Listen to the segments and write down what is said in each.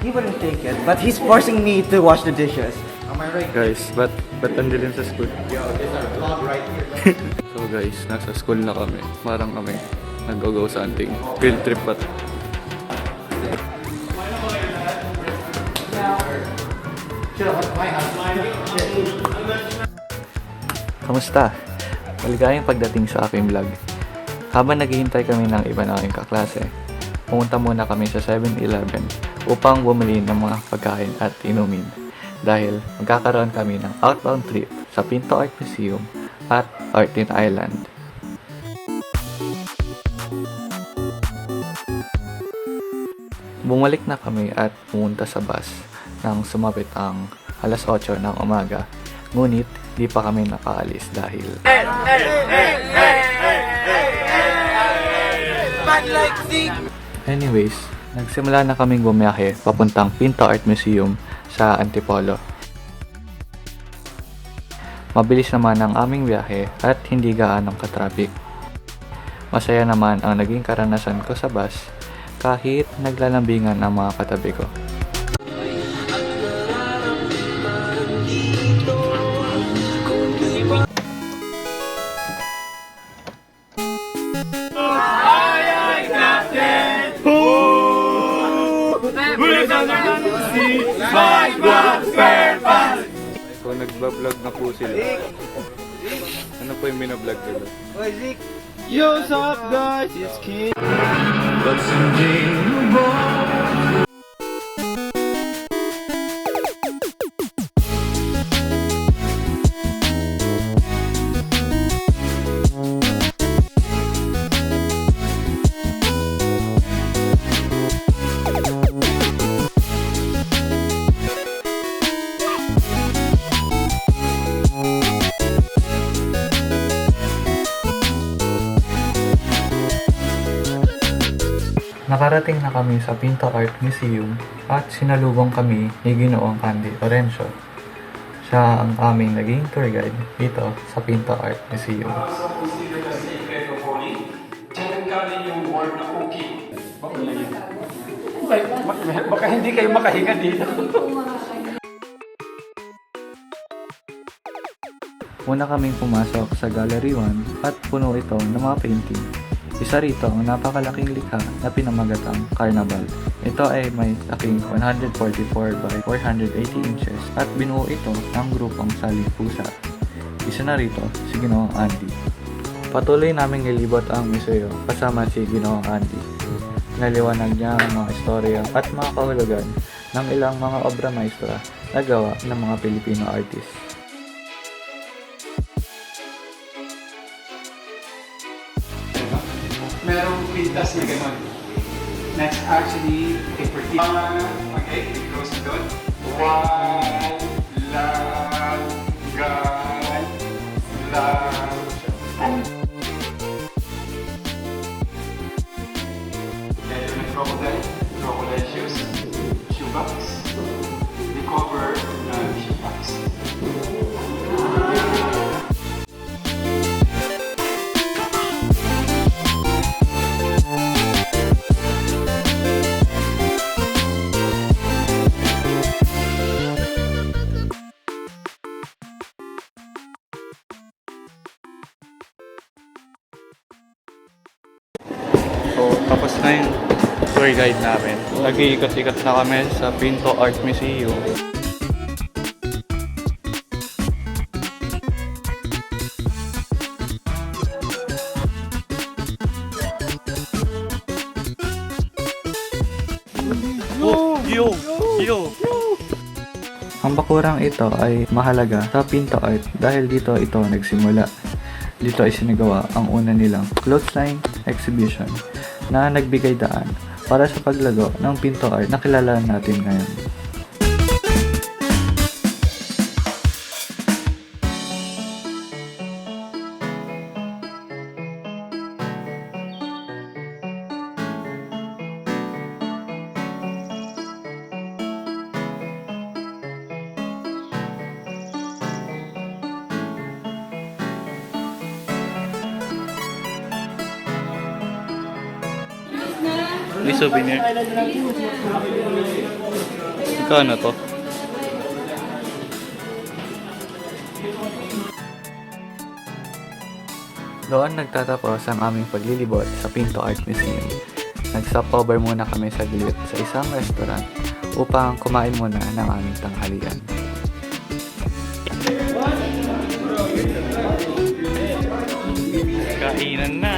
He wouldn't take it, but he's forcing me to wash the dishes. Am I right? Guys, ba't andilin sa school? Yo, there's our vlog right here. So guys, nasa school na kami. Parang kami nag-go sa anting field trip pa. Kamusta? Maligayang pagdating sa aking vlog. Habang naghihintay kami ng iba na aking kaklase, pumunta muna kami sa 7-Eleven upang bumili ng mga pagkain at inumin dahil magkakaroon kami ng outbound trip sa Pinto Art Museum at Artin Island. Bumalik na kami at pumunta sa bus nang sumapit ang alas 8 ng umaga. Ngunit di pa kami nakaalis dahil anyways, nagsimula na kaming bumiyahe papuntang Pinto Art Museum sa Antipolo. Mabilis naman ang aming biyahe at hindi gaanong katrafik. Masaya naman ang naging karanasan ko sa bus kahit naglalambingan ang mga katabi ko. So nagbablog na po sila. Ano po yung binablog nila? Oy, Zik! Yo, what's up guys? It's King. Nakarating na kami sa Pinto Art Museum at sinalubong kami ni Ginoong Andy Orencio. Siya ang aming naging tour guide dito sa Pinto Art Museum. Baka hindi kayo makahinga dito. Una kaming pumasok sa Gallery 1 at puno ito ng mga painting. Isa rito ang napakalaking likha na pinamagatang Carnaval. Ito ay may laking 144 by 480 inches at binuo ito ng grupong Saling Pusa. Isa na rito si Ginoong Andy. Patuloy naming nilibot ang museo kasama si Ginoong Andy. Naliwanag niya ang mga istorya at mga kahulugan ng ilang mga obra maestra na gawa ng mga Pilipino artists. Merong pintas na gano'n. Next, actually, paper tip. Okay, it goes doon. Walang crocodile shoes, shoebox. The cover shoebox. So, tapos na yung tour guide namin. Nag-iikot-ikot na kami sa Pinto Art Museum. Yo! Ang bakurang ito ay mahalaga sa Pinto Art dahil dito ito nagsimula. Dito ay sinagawa ang una nilang clothesline exhibition na nagbigay daan para sa paglago ng Pinto Art na kilala natin ngayon. May souvenir. Magkano to? Doon nagtatapos ang aming paglilibot sa Pinto Art Museum. Nag-stopover muna kami saglit sa isang restaurant upang kumain muna ng aming tanghalian. Kainan na!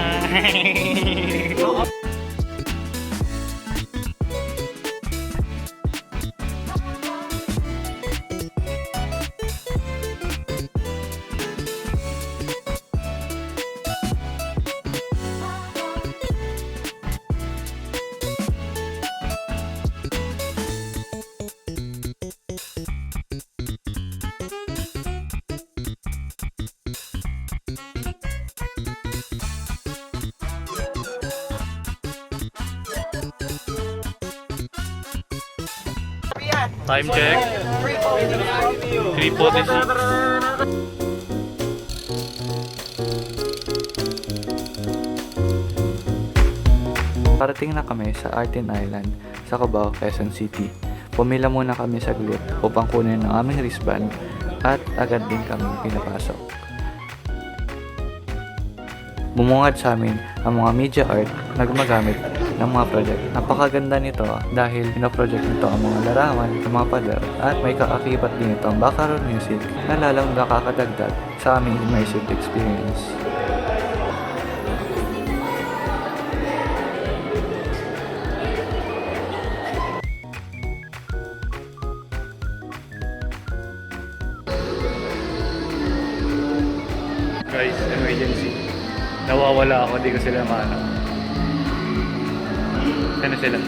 Time check. 3:46. Parating na kami sa Artin Island sa Cubao, Quezon City. Pumila muna kami saglit upang kunin ang aming wristband at agad din kami pinapasok. Bumungad sa amin ang mga media art na gumagamit ng mga project. Napakaganda nito dahil pinaproject nito ang mga larawan ng mga pader at may kaakibat din ito ang background music na lalong nakakadagdag sa aming immersive experience. Guys, emergency. Nawawala ako, di ko sila maano. Saan na sila?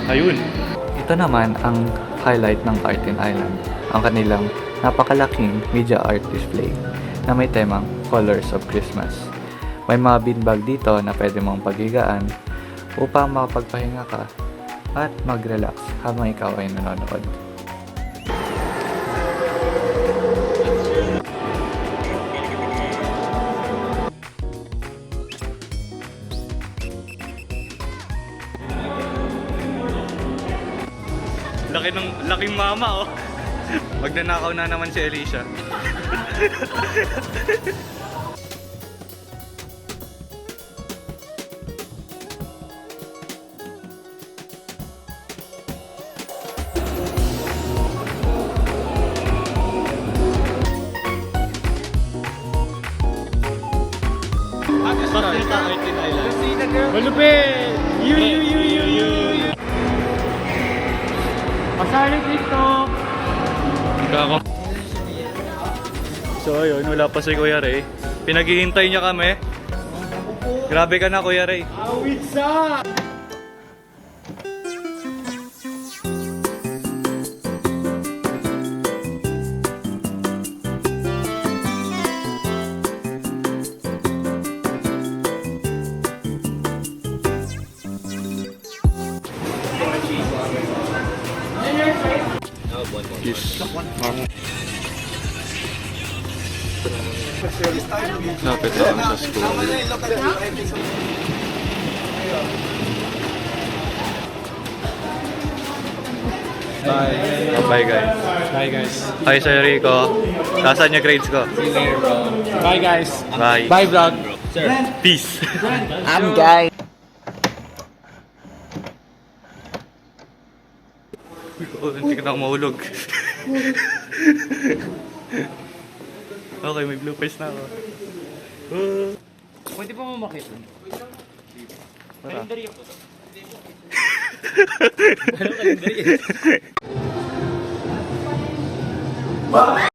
Ayun! Ito naman ang highlight ng Artin Island, ang kanilang napakalaking media art display na may temang Colors of Christmas. May mga beanbag dito na pwede mong paghigaan upang makapagpahinga ka at mag-relax habang ikaw ay nanonood. Laking mama, oh. Magnanakaw na naman si Alicia. Malupit! You! Pasali TikTok! Kako. So ayun, wala pa si Kuya Ray. Pinaghihintay niya kami. Grabe ka na, Kuya Ray. Awitsa! Yes. Lapit lang sa school. Bye. Bye guys. Bye guys. Hi Sir Rico. Nasaan niya grades ko? Bye guys. Bye. Bye vlog. Peace. I'm guy. Hindi ka na ako mahulog. Okay, may blue face na ako. Pwede pa mamakit. Kalendaryo. Ano kalendaryo?